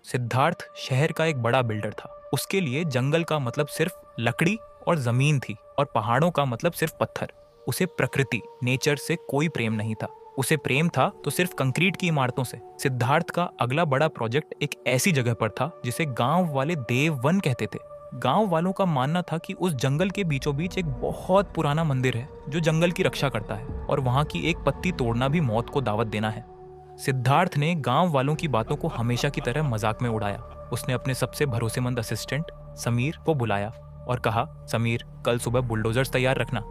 सिद्धार्थ शहर का एक बड़ा बिल्डर था। उसके लिए जंगल का मतलब सिर्फ लकड़ी और जमीन थी और पहाड़ों का मतलब सिर्फ पत्थर। उसे प्रकृति नेचर से कोई प्रेम नहीं था। उसे प्रेम था तो सिर्फ कंक्रीट की इमारतों से। सिद्धार्थ का अगला बड़ा प्रोजेक्ट एक ऐसी जगह पर था जिसे गांव वाले देव वन कहते थे। गांव वालों का मानना था कि उस जंगल के बीचों बीच एक बहुत पुराना मंदिर है जो जंगल की रक्षा करता है और वहां की एक पत्ती तोड़ना भी मौत को दावत देना है। सिद्धार्थ ने गांव वालों की बातों को हमेशा की तरह मजाक में उड़ाया। उसने अपने सबसे भरोसेमंद असिस्टेंट समीर को बुलाया और कहा, समीर, कल सुबह बुलडोजर्स तैयार रखना।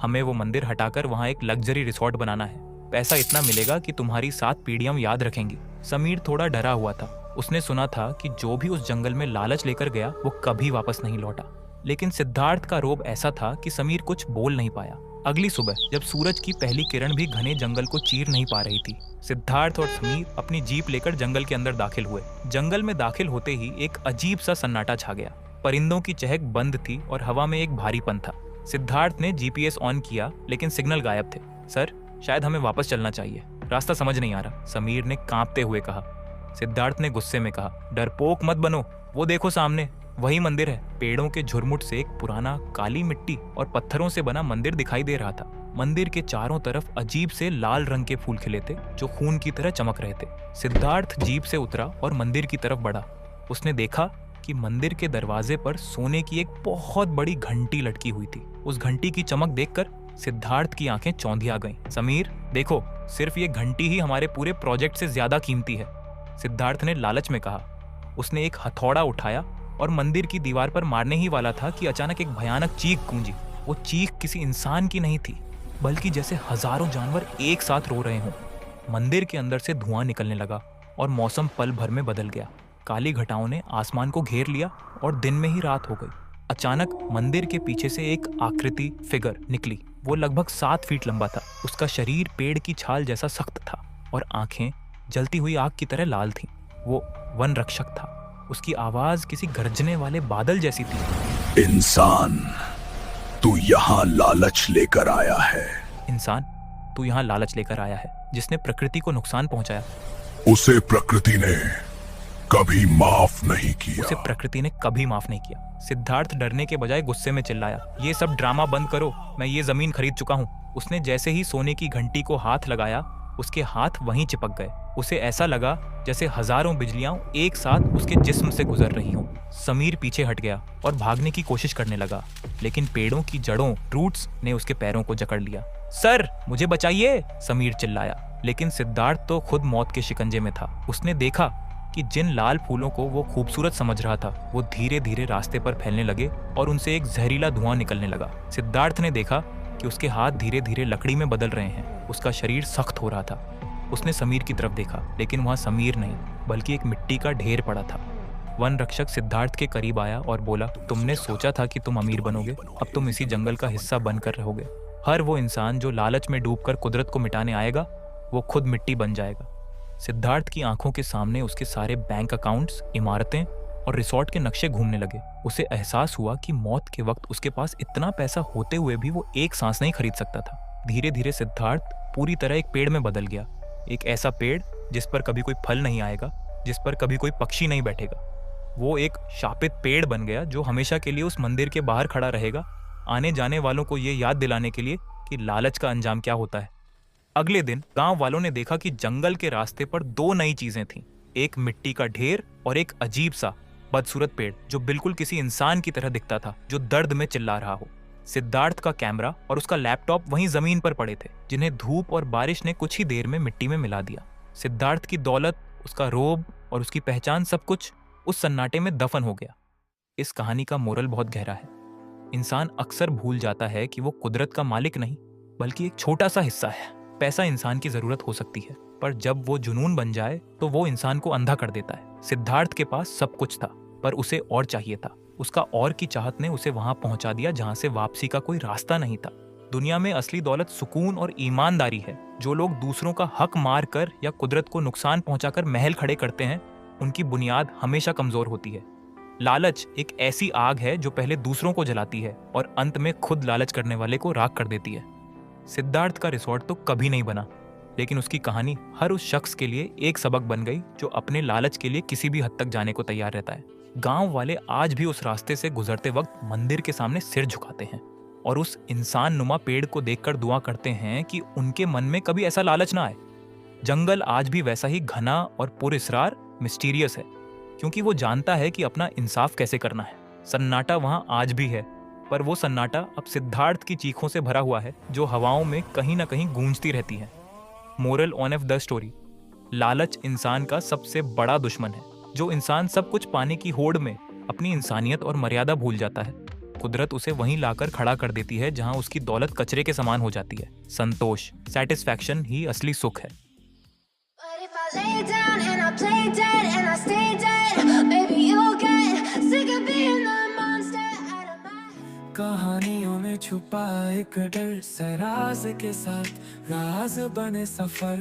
हमें वो मंदिर हटाकर वहां एक लग्जरी रिसोर्ट बनाना है। पैसा इतना मिलेगा कि तुम्हारी 7 पीढ़ियां याद रखेंगी। समीर थोड़ा डरा हुआ था। उसने सुना था कि जो भी उस जंगल में लालच लेकर गया वो कभी वापस नहीं लौटा। लेकिन सिद्धार्थ का रोब ऐसा था कि समीर कुछ बोल नहीं पाया। अगली सुबह जब सूरज की पहली किरण भी घने जंगल को चीर नहीं पा रही थी, सिद्धार्थ और समीर अपनी जीप लेकर जंगल के अंदर दाखिल हुए। जंगल में दाखिल होते ही एक अजीब सा सन्नाटा छा गया। परिंदों की चहक बंद थी और हवा में एक भारीपन था। सिद्धार्थ ने जीपीएस ऑन किया लेकिन सिग्नल गायब थे। सर, शायद हमें वापस चलना चाहिए, रास्ता समझ नहीं आ रहा, समीर ने कांपते हुए कहा। सिद्धार्थ ने गुस्से में कहा, डरपोक मत बनो, वो देखो सामने, वही मंदिर है। पेड़ों के झुरमुट से एक पुराना काली मिट्टी और पत्थरों से बना मंदिर दिखाई दे रहा था। मंदिर के चारों तरफ अजीब से लाल रंग के फूल खिले थे जो खून की तरह चमक रहे थे। सिद्धार्थ जीप से उतरा और मंदिर की तरफ बढ़ा। उसने देखा कि मंदिर के दरवाजे पर सोने की एक बहुत बड़ी घंटी लटकी हुई थी। उस घंटी की चमक देखकर सिद्धार्थ की आंखें चौंधिया गईं। समीर, देखो, सिर्फ ये घंटी ही हमारे पूरे प्रोजेक्ट से ज्यादा कीमती है, सिद्धार्थ ने लालच में कहा। उसने एक हथौड़ा उठाया और मंदिर की दीवार पर मारने ही वाला था कि अचानक एक भयानक चीख गूंजी। वो चीख किसी इंसान की नहीं थी, बल्कि जैसे हजारों जानवर एक साथ रो रहे हों। मंदिर के अंदर से धुआं निकलने लगा और मौसम पल भर में बदल गया। काली घटाओं ने आसमान को घेर लिया और दिन में ही रात हो गई। अचानक मंदिर के पीछे से एक आकृति फिगर निकली। वो लगभग 7 फीट लंबा था। उसका शरीर पेड़ की छाल जैसा सख्त था और आंखें जलती हुई आग की तरह लाल थीं। वो वन रक्षक था। उसकी आवाज किसी गरजने वाले बादल जैसी थी। इंसान, तू यहाँ लालच लेकर आया है। इंसान, तू यहाँ लालच लेकर आया है, जिसने प्रकृति को नुकसान पहुंचाया। उसे प्रकृति ने कभी माफ नहीं किया। उसे प्रकृति ने कभी माफ नहीं किया। सिद्धार्थ डरने के बजाय गुस्से में चिल्लाया, ये सब ड्रामा बंद करो, मैं ये जमीन खरीद चुका हूँ। उसने जैसे ही सोने की घंटी को हाथ लगाया, उसके हाथ वहीं चिपक गए। उसे ऐसा लगा जैसे हजारों बिजलियां एक साथ उसके जिस्म से गुजर रही हों। समीर पीछे हट गया और भागने की कोशिश करने लगा, लेकिन पेड़ों की जड़ों, रूट्स ने उसके पैरों को जकड़ लिया। सर, मुझे बचाइए, समीर चिल्लाया। लेकिन सिद्धार्थ तो खुद मौत के शिकंजे में था। उसने देखा कि जिन लाल फूलों को वो खूबसूरत समझ रहा था, वो धीरे धीरे रास्ते पर फैलने लगे और उनसे एक जहरीला धुआं निकलने लगा। सिद्धार्थ ने देखा कि उसके हाथ धीरे धीरे लकड़ी में बदल रहे हैं। उसका शरीर सख्त हो रहा था। उसने समीर की तरफ देखा, लेकिन वहां समीर नहीं, बल्कि एक मिट्टी का ढेर पड़ा था। वन रक्षक सिद्धार्थ के करीब आया और बोला, तुमने सोचा था कि तुम अमीर बनोगे, अब तुम इसी जंगल का हिस्सा बनकर रहोगे। हर वो इंसान जो लालच में डूबकर कुदरत को मिटाने आएगा, वो खुद मिट्टी बन जाएगा। सिद्धार्थ की आंखों के सामने उसके सारे बैंक अकाउंट्स, इमारतें और रिसोर्ट के नक्शे घूमने लगे। उसे एहसास हुआ कि मौत के वक्त उसके पास इतना पैसा होते हुए भी वो एक सांस नहीं खरीद सकता था। धीरे धीरे सिद्धार्थ पूरी तरह एक पेड़ में बदल गया। एक ऐसा पेड़ जिस पर कभी कोई फल नहीं आएगा, जिस पर कभी कोई पक्षी नहीं बैठेगा। वो एक शापित पेड़ बन गया जो हमेशा के लिए उस मंदिर के बाहर खड़ा रहेगा, आने जाने वालों को ये याद दिलाने के लिए कि लालच का अंजाम क्या होता है। अगले दिन गांव वालों ने देखा कि जंगल के रास्ते पर 2 नई चीजें थीं, एक मिट्टी का ढेर और एक अजीब सा बदसूरत पेड़ जो बिल्कुल किसी इंसान की तरह दिखता था, जो दर्द में चिल्ला रहा हो। सिद्धार्थ का कैमरा और उसका लैपटॉप वहीं जमीन पर पड़े थे, जिन्हें धूप और बारिश ने कुछ ही देर में मिट्टी में मिला दिया। सिद्धार्थ की दौलत, उसका रोब और उसकी पहचान, सब कुछ उस सन्नाटे में दफन हो गया। इस कहानी का मोरल बहुत गहरा है। इंसान अक्सर भूल जाता है कि वो कुदरत का मालिक नहीं, बल्कि एक छोटा सा हिस्सा है। पैसा इंसान की जरूरत हो सकती है, पर जब वो जुनून बन जाए तो वो इंसान को अंधा कर देता है। सिद्धार्थ के पास सब कुछ था, पर उसे और चाहिए था। उसका और की चाहत ने उसे वहां पहुंचा दिया जहां से वापसी का कोई रास्ता नहीं था। दुनिया में असली दौलत सुकून और ईमानदारी है। जो लोग दूसरों का हक मार कर या कुदरत को नुकसान पहुंचाकर महल खड़े करते हैं, उनकी बुनियाद हमेशा कमजोर होती है। लालच एक ऐसी आग है जो पहले दूसरों को जलाती है और अंत में खुद लालच करने वाले को राख कर देती है। सिद्धार्थ का रिसोर्ट तो कभी नहीं बना, लेकिन उसकी कहानी हर उस शख्स के लिए एक सबक बन गई जो अपने लालच के लिए किसी भी हद तक जाने को तैयार रहता है। गांव वाले आज भी उस रास्ते से गुजरते वक्त मंदिर के सामने सिर झुकाते हैं और उस इंसान नुमा पेड़ को देखकर दुआ करते हैं कि उनके मन में कभी ऐसा लालच ना आए। जंगल आज भी वैसा ही घना और पुरस्रार मिस्टीरियस है, क्योंकि वो जानता है कि अपना इंसाफ कैसे करना है। सन्नाटा वहां आज भी है, पर वो सन्नाटा अब सिद्धार्थ की चीखों से भरा हुआ है जो हवाओं में कहीं ना कहीं गूंजती रहती है। Moral on off the story: लालच इंसान का सबसे बड़ा दुश्मन है। जो इंसान सब कुछ पाने की होड़ में अपनी इंसानियत और मर्यादा भूल जाता है, कुदरत उसे वहीं लाकर खड़ा कर देती है जहां उसकी दौलत कचरे के समान हो जाती है। संतोष, सेटिस्फैक्शन ही असली सुख है। But if I lay down and I play dead and I stay dead, maybe you'll get sick of being the monster out of my कहानियों में छुपा एक डर, से राज के साथ राज बने सफर।